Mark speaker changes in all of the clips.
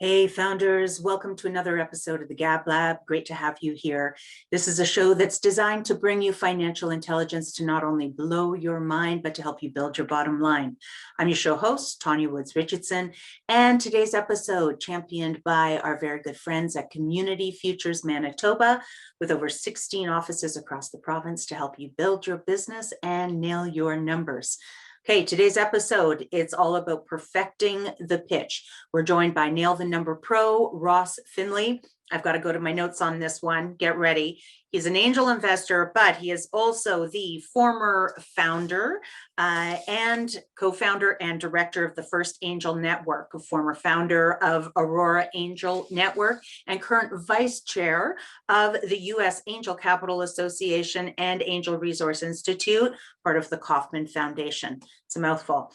Speaker 1: Hey, founders, welcome to another episode of the Gab Lab. Great to have you here. This is a show that's designed to bring you financial intelligence to not only blow your mind, but to help you build your bottom line. I'm your show host, Tanya Woods Richardson, and today's episode championed by our very good friends at Community Futures Manitoba, with over 16 offices across the province to help you build your business and nail your numbers. Okay, today's episode, it's all about perfecting the pitch. We're joined by Nail the Number Pro, Ross Finley. I've got to go to my notes on this one. Get ready. He's an angel investor, but he is also the former founder and co-founder and director of the First Angel Network, a former founder of Aurora Angel Network, and current vice chair of the U.S. Angel Capital Association and Angel Resource Institute, part of the Kauffman Foundation. It's a mouthful.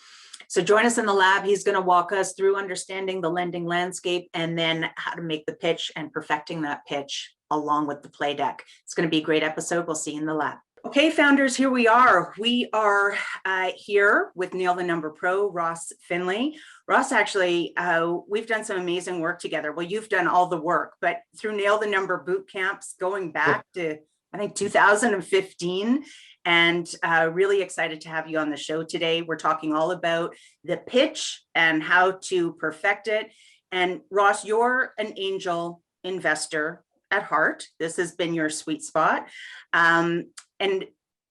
Speaker 1: So join us in the lab. He's going to walk us through understanding the lending landscape and then how to make the pitch and perfecting that pitch along with the play deck. It's going to be a great episode. We'll see you in the lab. Okay, founders, here we are. We are here with Nail the Number Pro, Ross Finley. Ross, actually, we've done some amazing work together. Well, you've done all the work, but through Nail the Number boot camps going back to, I think, 2015. And really excited to have you on the show today. We're talking all about the pitch and how to perfect it. And Ross, you're an angel investor at heart. This has been your sweet spot. And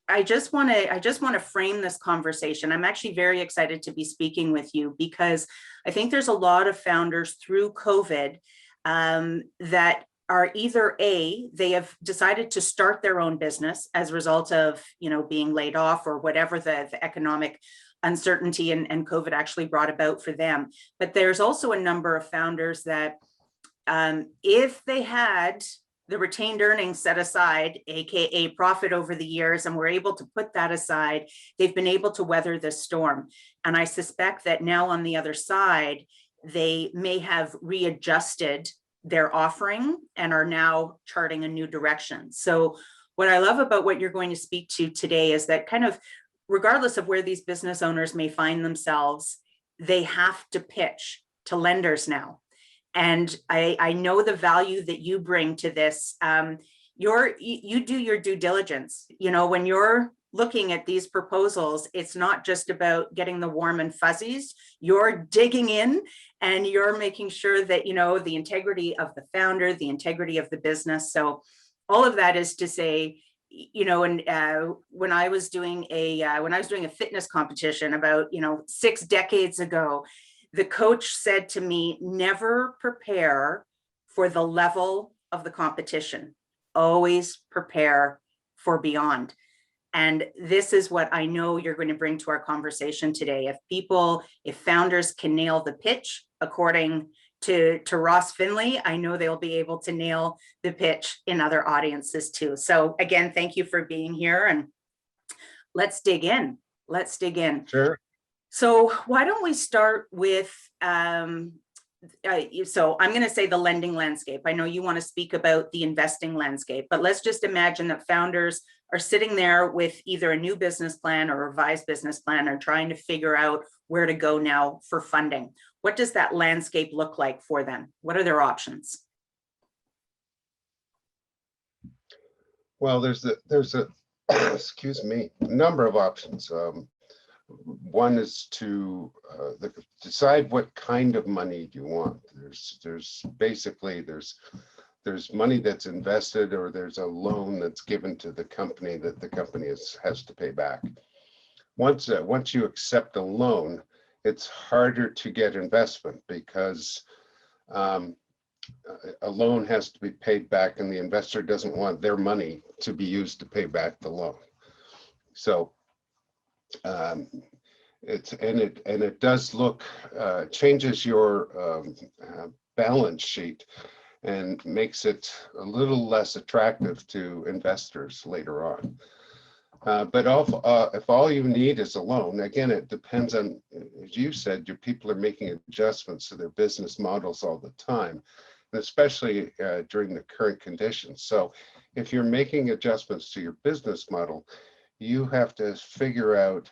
Speaker 1: I just want to frame this conversation. I'm actually very excited to be speaking with you because I think there's a lot of founders through COVID that are either they have decided to start their own business as a result of, being laid off or whatever the economic uncertainty and COVID actually brought about for them. But there's also a number of founders that if they had the retained earnings set aside, AKA profit over the years, and were able to put that aside, they've been able to weather this storm. And I suspect that now on the other side, they may have readjusted their offering and are now charting a new direction. So what I love about what you're going to speak to today is that kind of regardless of where these business owners may find themselves, they have to pitch to lenders now. And I know the value that you bring to this. You do your due diligence. When you're looking at these proposals, it's not just about getting the warm and fuzzies. You're digging in and you're making sure that, the integrity of the founder, the integrity of the business. So all of that is to say, when I was doing a fitness competition about, 6 decades ago, the coach said to me, never prepare for the level of the competition. Always prepare for beyond. And this is what I know you're going to bring to our conversation today. If founders can nail the pitch, according to Ross Finley, I know they'll be able to nail the pitch in other audiences too. So again, thank you for being here, and let's dig in.
Speaker 2: Sure.
Speaker 1: So why don't we start with, so I'm going to say the lending landscape. I know you want to speak about the investing landscape, but let's just imagine that founders are sitting there with either a new business plan or a revised business plan or trying to figure out where to go now for funding. What does that landscape look like for them? What are their options?
Speaker 2: Well, there's a excuse me, number of options. One is to decide what kind of money you want. There's money that's invested, or there's a loan that's given to the company that the company has to pay back. Once you accept a loan, it's harder to get investment because a loan has to be paid back, and the investor doesn't want their money to be used to pay back the loan. So it does look changes your balance sheet and makes it a little less attractive to investors later on. But if all you need is a loan, again, it depends on, as you said, your people are making adjustments to their business models all the time, and especially during the current conditions. So if you're making adjustments to your business model, you have to figure out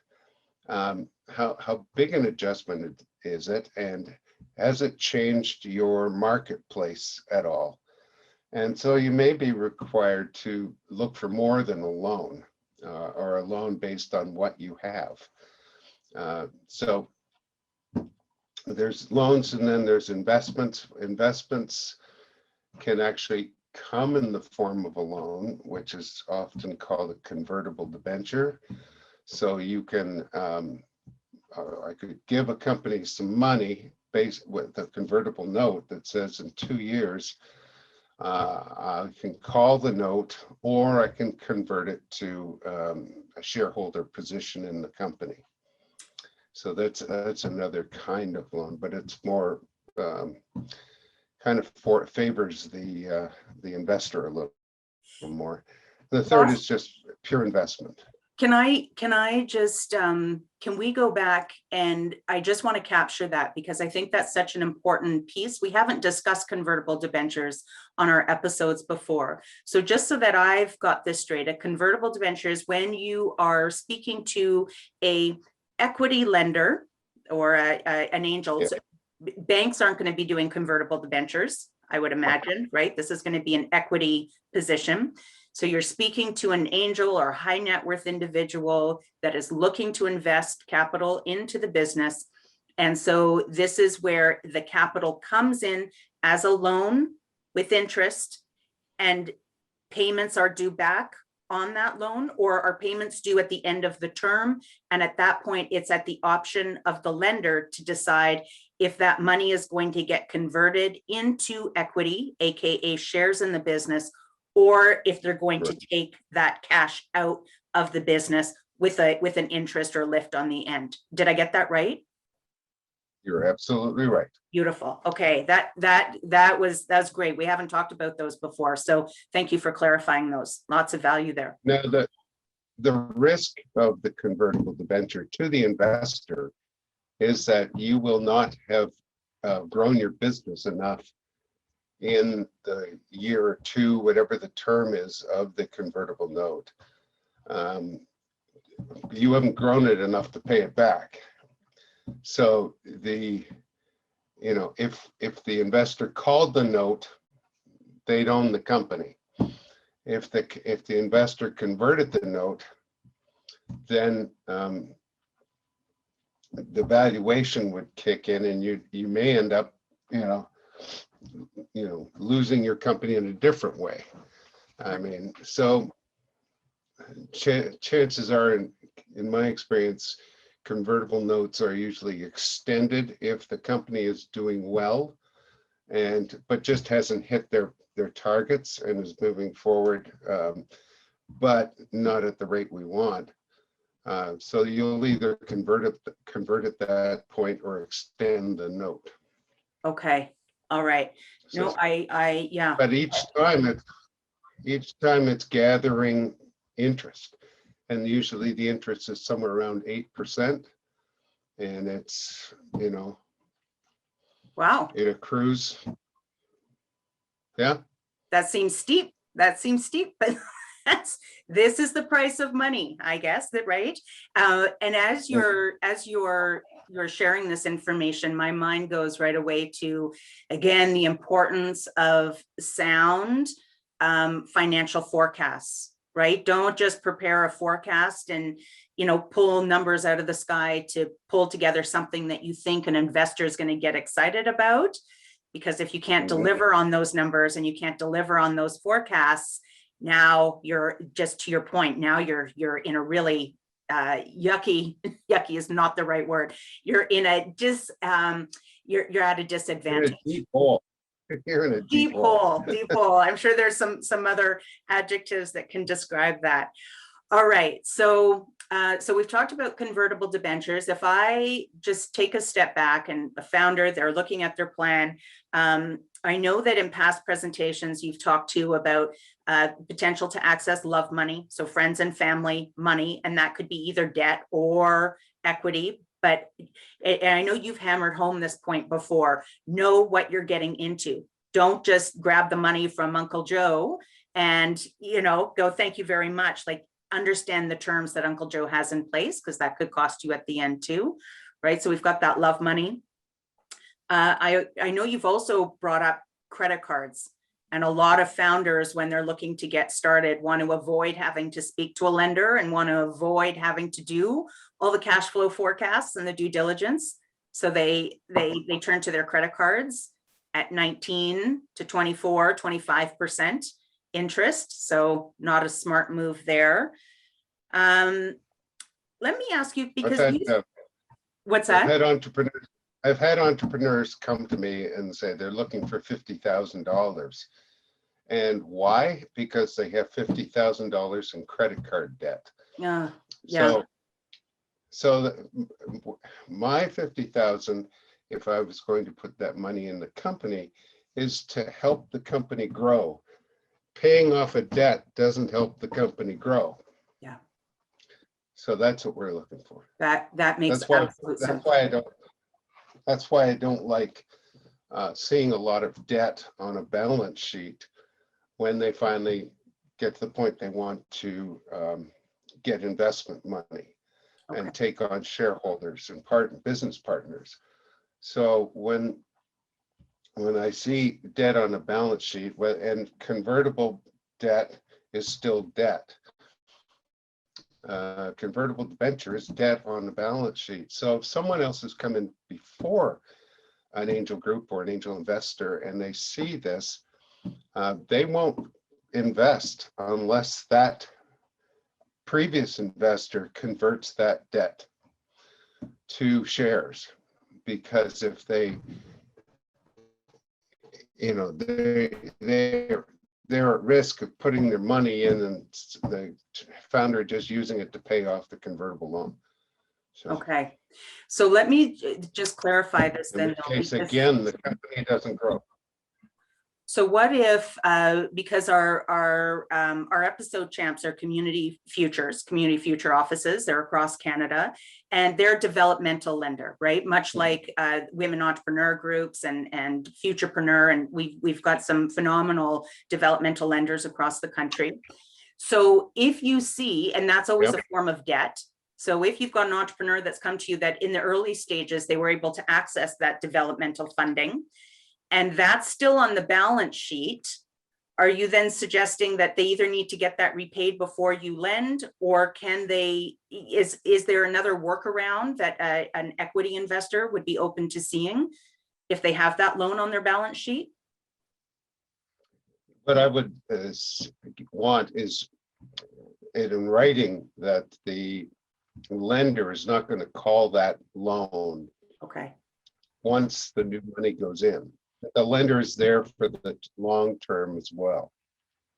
Speaker 2: how big an adjustment is it, and has it changed your marketplace at all? And so you may be required to look for more than a loan, or a loan based on what you have. So there's loans, and then there's investments. Investments can actually come in the form of a loan, which is often called a convertible debenture. So you can, I could give a company some money based with a convertible note that says in 2 years, I can call the note, or I can convert it to a shareholder position in the company. So that's another kind of loan, but it's more kind of favors the investor a little more. The third is just pure investment.
Speaker 1: Can I just, can we go back, and I just want to capture that because I think that's such an important piece. We haven't discussed convertible debentures on our episodes before. So just so that I've got this straight, a convertible debenture is when you are speaking to a equity lender or an angel.
Speaker 2: Yeah.
Speaker 1: So banks aren't going to be doing convertible debentures, I would imagine, right? This is going to be an equity position. So you're speaking to an angel or high net worth individual that is looking to invest capital into the business. And so this is where the capital comes in as a loan with interest, and payments are due back on that loan, or are payments due at the end of the term? And at that point, it's at the option of the lender to decide if that money is going to get converted into equity, AKA shares in the business, or if they're going to take that cash out of the business with an interest or lift on the end. Did I get that right?
Speaker 2: You're absolutely right.
Speaker 1: Beautiful. Okay, that's great. We haven't talked about those before, so thank you for clarifying those. Lots of value there.
Speaker 2: Now, the risk of the convertible debenture to the investor is that you will not have grown your business enough in the year or two, whatever the term is of the convertible note. You haven't grown it enough to pay it back. So if the investor called the note, they'd own the company. If the investor converted the note, then the valuation would kick in, and you may end up losing your company in a different way. I mean, so chances are, in my experience, convertible notes are usually extended if the company is doing well, but just hasn't hit their targets and is moving forward, but not at the rate we want. So you'll either convert at that point or extend the note.
Speaker 1: Okay. All right. No, yeah.
Speaker 2: But each time it's gathering interest, and usually the interest is somewhere around 8%, and it's
Speaker 1: Wow,
Speaker 2: it accrues. Yeah,
Speaker 1: that seems steep. But this is the price of money, I guess, that right. And as you're sharing this information, my mind goes right away to, again, the importance of sound financial forecasts, right? Don't just prepare a forecast and pull numbers out of the sky to pull together something that you think an investor is going to get excited about. Because if you can't deliver on those numbers and you can't deliver on those forecasts, now you're, just to your point, now you're in a really yucky is not the right word. You're in a you're at a disadvantage.
Speaker 2: You're in a deep hole.
Speaker 1: Deep hole. I'm sure there's some other adjectives that can describe that. All right. So we've talked about convertible debentures. If I just take a step back, and a founder, they're looking at their plan. I know that in past presentations, you've talked to about potential to access love money. So friends and family money, and that could be either debt or equity. But and I know you've hammered home this point before, know what you're getting into. Don't just grab the money from Uncle Joe and, go, thank you very much. Like, understand the terms that Uncle Joe has in place, because that could cost you at the end too, right? So we've got that love money. I know you've also brought up credit cards, and a lot of founders, when they're looking to get started, want to avoid having to speak to a lender and want to avoid having to do all the cash flow forecasts and the due diligence. So they turn to their credit cards at 19 to 24, 25% interest. So not a smart move there. Let me ask you, because what's
Speaker 2: I've
Speaker 1: that?
Speaker 2: had entrepreneurs come to me and say they're looking for $50,000. And why? Because they have $50,000 in credit card debt.
Speaker 1: Yeah.
Speaker 2: So my 50,000, if I was going to put that money in the company, is to help the company grow. Paying off a debt doesn't help the company grow.
Speaker 1: Yeah.
Speaker 2: So that's what we're looking for.
Speaker 1: That makes absolute sense.
Speaker 2: That's why I don't like seeing a lot of debt on a balance sheet when they finally get to the point they want to get investment money and take on shareholders and business partners. So when I see debt on a balance sheet, and convertible debt is still debt. Convertible debenture is debt on the balance sheet. So if someone else has come in before an angel group or an angel investor and they see this, they won't invest unless that previous investor converts that debt to shares. Because if they're at risk of putting their money in and the founder just using it to pay off the convertible loan. So,
Speaker 1: okay, so let me just clarify this
Speaker 2: in
Speaker 1: then.
Speaker 2: which case, again, the company doesn't grow.
Speaker 1: So what if, because our episode champs are community future offices, they're across Canada, and they're developmental lender, right? Much like women entrepreneur groups and futurepreneur, and we've got some phenomenal developmental lenders across the country. So if you see, and that's always a form of debt. So if you've got an entrepreneur that's come to you that in the early stages, they were able to access that developmental funding, and that's still on the balance sheet, are you then suggesting that they either need to get that repaid before you lend, or can they, is there another workaround that an equity investor would be open to seeing if they have that loan on their balance sheet?
Speaker 2: What I would want is it in writing that the lender is not going to call that loan once the new money goes in. The lender is there for the long term as well.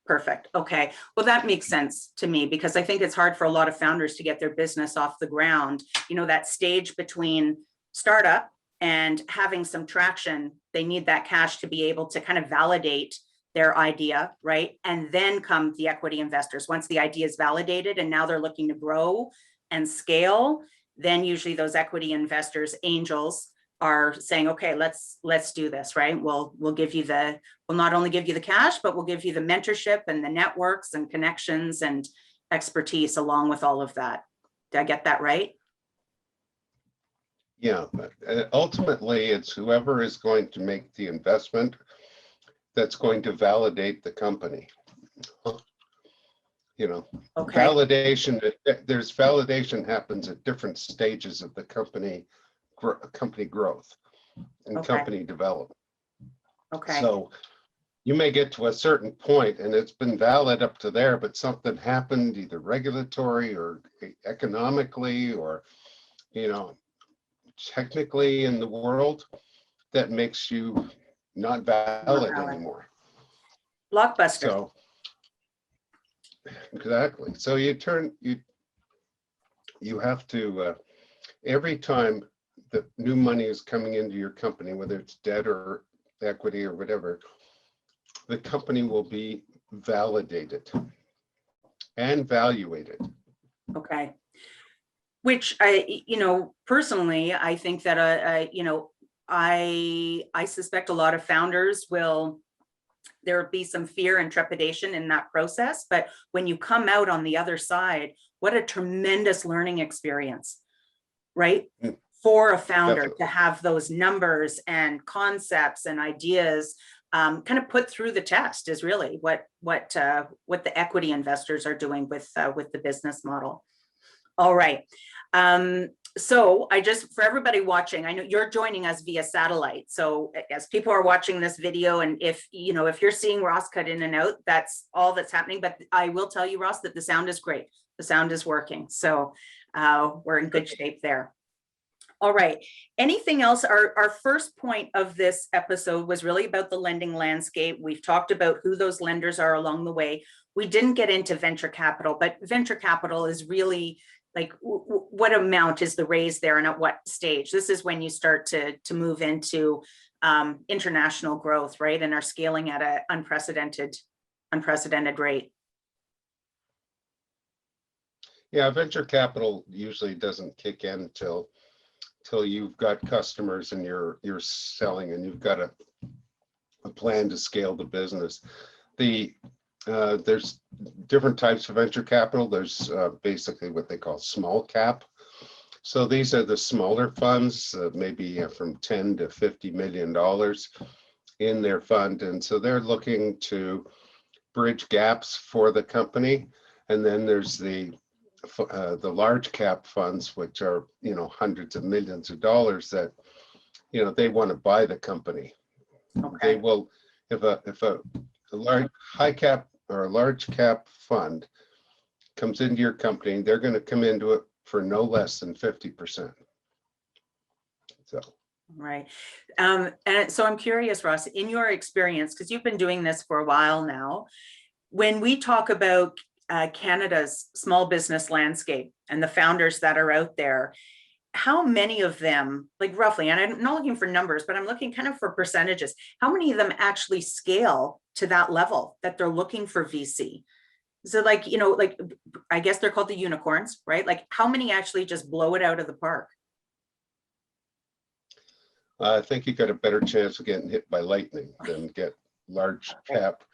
Speaker 1: Perfect. Okay. Well, that makes sense to me, because I think it's hard for a lot of founders to get their business off the ground. You know, that stage between startup and having some traction, they need that cash to be able to kind of validate their idea, right? And then come the equity investors. Once the idea is validated and now they're looking to grow and scale, then usually those equity investors, angels, are saying, okay, let's do this, right? We'll not only give you the cash, but we'll give you the mentorship and the networks and connections and expertise along with all of that. Did I get that right?
Speaker 2: Yeah, but ultimately it's whoever is going to make the investment that's going to validate the company. You know, validation, there's validation happens at different stages of the company growth and company development. So you may get to a certain point and it's been valid up to there, but something happened either regulatory or economically or, you know, technically in the world that makes you not valid anymore.
Speaker 1: Blockbuster.
Speaker 2: So exactly. So you have to every time the new money is coming into your company, whether it's debt or equity or whatever, the company will be validated and valuated.
Speaker 1: Okay. Which personally, I think that, I suspect a lot of founders there will be some fear and trepidation in that process. But when you come out on the other side, what a tremendous learning experience, right? for a founder
Speaker 2: Definitely.
Speaker 1: to have those numbers and concepts and ideas kind of put through the test is really what the equity investors are doing with the business model. All right. So I just, for everybody watching, I know you're joining us via satellite. So as people are watching this video, and if you're seeing Ross cut in and out, that's all that's happening. But I will tell you, Ross, that the sound is great. The sound is working. So we're in good shape there. All right. Anything else? Our first point of this episode was really about the lending landscape. We've talked about who those lenders are along the way. We didn't get into venture capital, but venture capital is really like what amount is the raise there and at what stage? This is when you start to move into international growth, right? And are scaling at an unprecedented rate.
Speaker 2: Yeah, venture capital usually doesn't kick in until you've got customers and you're selling and you've got a plan to scale the business. There's different types of venture capital. There's basically what they call small cap. So these are the smaller funds, maybe from $10 to $50 million in their fund. And so they're looking to bridge gaps for the company. And then there's the large cap funds, which are, hundreds of millions of dollars that, they want to buy the company.
Speaker 1: Okay.
Speaker 2: They will, if a large high cap or a large cap fund comes into your company, they're going to come into it for no less than 50%. So.
Speaker 1: Right. And so I'm curious, Ross, in your experience, because you've been doing this for a while now, when we talk about Canada's small business landscape and the founders that are out there, how many of them, like roughly, and I'm not looking for numbers, but I'm looking kind of for percentages, how many of them actually scale to that level that they're looking for VC? So like, I guess they're called the unicorns, right? Like how many actually just blow it out of the park?
Speaker 2: I think you got a better chance of getting hit by lightning than get large cap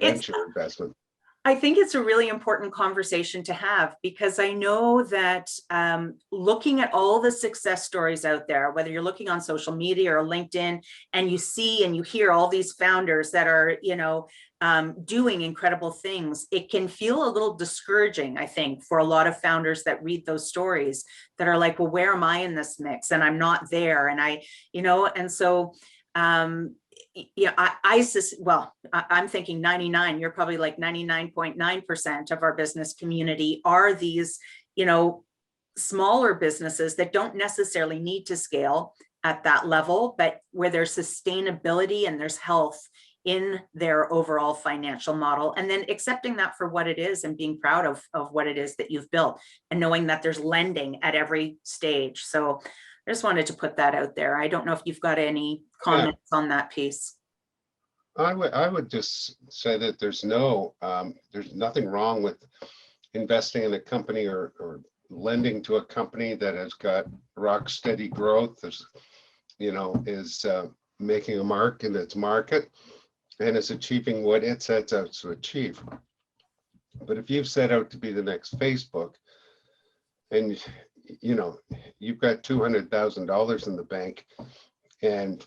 Speaker 2: venture investment.
Speaker 1: I think it's a really important conversation to have, because I know that looking at all the success stories out there, whether you're looking on social media or LinkedIn, and you see and you hear all these founders that are, doing incredible things, it can feel a little discouraging, I think, for a lot of founders that read those stories that are like, well, where am I in this mix? And I'm not there. And and so, I'm thinking 99, you're probably like 99.9% of our business community are these, smaller businesses that don't necessarily need to scale at that level, but where there's sustainability and there's health in their overall financial model, and then accepting that for what it is and being proud of what it is that you've built, and knowing that there's lending at every stage. So I just wanted to put that out there. I don't know if you've got any comments on that piece.
Speaker 2: I would just say that there's nothing wrong with investing in a company or lending to a company that has got rock steady growth, is making a mark in its market and is achieving what it sets out to achieve. But if you've set out to be the next Facebook and you've got $200,000 in the bank and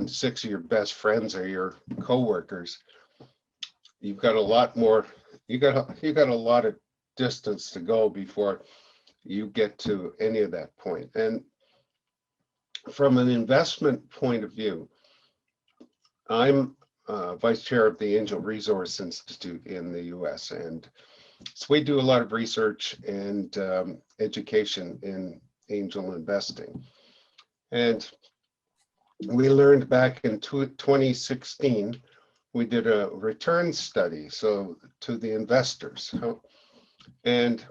Speaker 2: 6 of your best friends are your coworkers, you've got a lot more, you got a lot of distance to go before you get to any of that point. And from an investment point of view, I'm vice chair of the Angel Resource Institute in the US, and so we do a lot of research and education in angel investing. And we learned back in 2016, we did a return study, so to the investors, and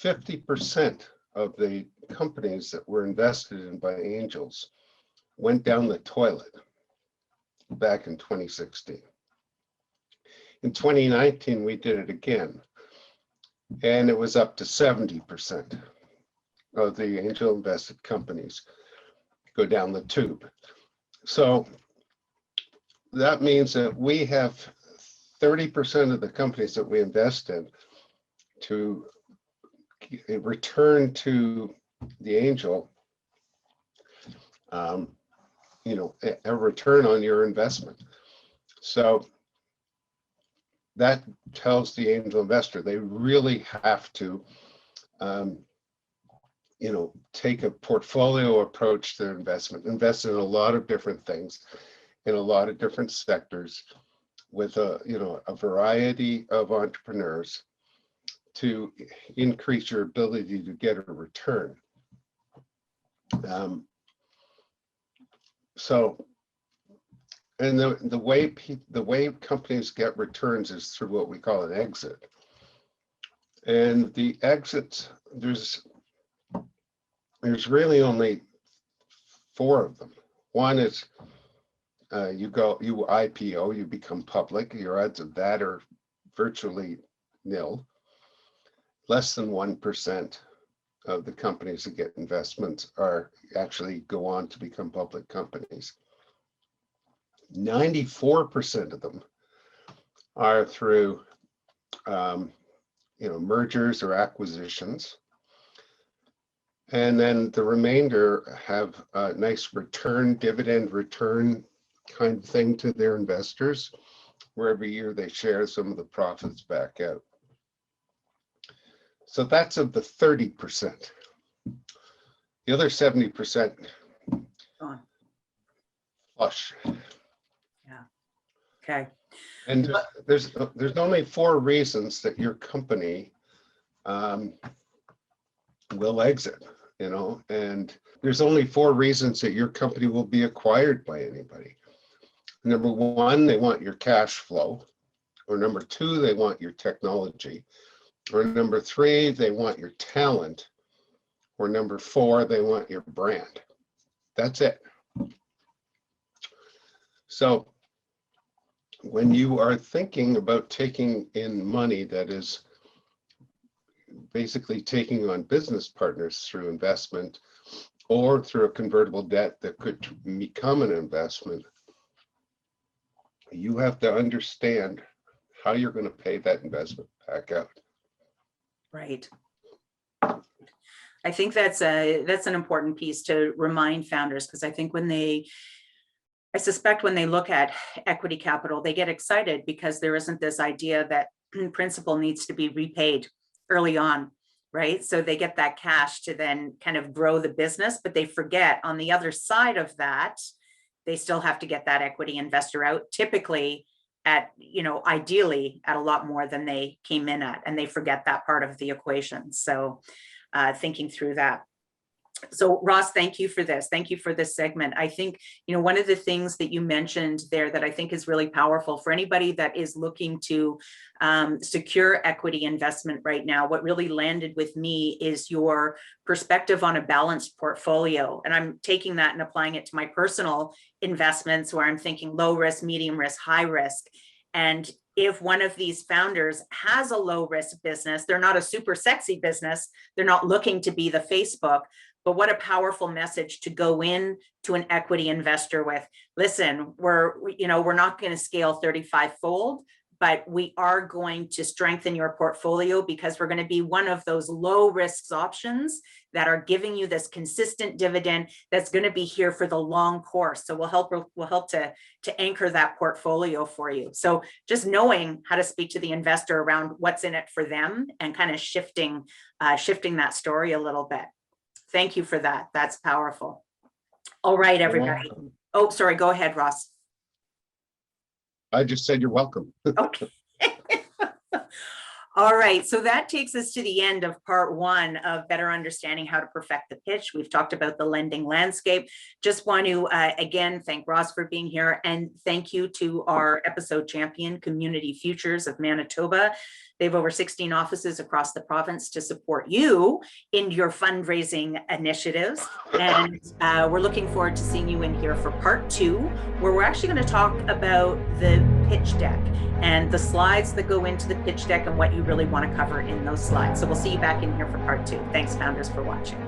Speaker 2: 50% of the companies that were invested in by angels went down the toilet back in 2016. In 2019, we did it again, and it was up to 70% of the angel invested companies go down the tube. So that means that we have 30% of the companies that we invest in to a return to the angel, a return on your investment. So that tells the angel investor they really have to, take a portfolio approach to investment, invest in a lot of different things, in a lot of different sectors, with a variety of entrepreneurs to increase your ability to get a return. And the way companies get returns is through what we call an exit. And the exits, there's really only 4 of them. One is you IPO, you become public. Your odds of that are virtually nil. Less than 1% of the companies that get investments are actually go on to become public companies. 94% of them are through mergers or acquisitions. And then the remainder have a nice dividend return kind of thing to their investors, where every year they share some of the profits back out. So that's of the 30%. The other 70% flush.
Speaker 1: Yeah. Okay.
Speaker 2: And there's only 4 reasons that your company will exit, and there's only 4 reasons that your company will be acquired by anybody. Number 1, they want your cash flow, or number 2, they want your technology, or number 3, they want your talent, or number 4, they want your brand. That's it. So when you are thinking about taking in money that is basically taking on business partners through investment or through a convertible debt that could become an investment, you have to understand how you're going to pay that investment back out.
Speaker 1: Right. I think that's an important piece to remind founders, because I think I suspect when they look at equity capital, they get excited because there isn't this idea that principal needs to be repaid early on, right? So they get that cash to then kind of grow the business, but they forget on the other side of that, they still have to get that equity investor out, typically at, ideally at a lot more than they came in at, and they forget that part of the equation. So thinking through that. So Ross, thank you for this. Thank you for this segment. I think, one of the things that you mentioned there that I think is really powerful for anybody that is looking to secure equity investment right now, what really landed with me is your perspective on a balanced portfolio. And I'm taking that and applying it to my personal investments, where I'm thinking low risk, medium risk, high risk. And if one of these founders has a low risk business, they're not a super sexy business, they're not looking to be the Facebook, but what a powerful message to go in to an equity investor with. Listen, we're not going to scale 35-fold, but we are going to strengthen your portfolio because we're going to be one of those low risks options that are giving you this consistent dividend that's going to be here for the long course. So we'll help to anchor that portfolio for you. So just knowing how to speak to the investor around what's in it for them and kind of shifting that story a little bit. Thank you for that. That's powerful. All right, everybody. Oh, sorry. Go ahead, Ross.
Speaker 2: I just said you're welcome.
Speaker 1: Okay. All right, so that takes us to the end of part 1 of better understanding how to perfect the pitch. We've talked about the lending landscape. Just want to, again, thank Ross for being here, and thank you to our episode champion, Community Futures of Manitoba. They have over 16 offices across the province to support you in your fundraising initiatives. And we're looking forward to seeing you in here for part 2, where we're actually going to talk about the pitch deck and the slides that go into the pitch deck and what you really want to cover in those slides. So we'll see you back in here for part 2. Thanks, founders, for watching.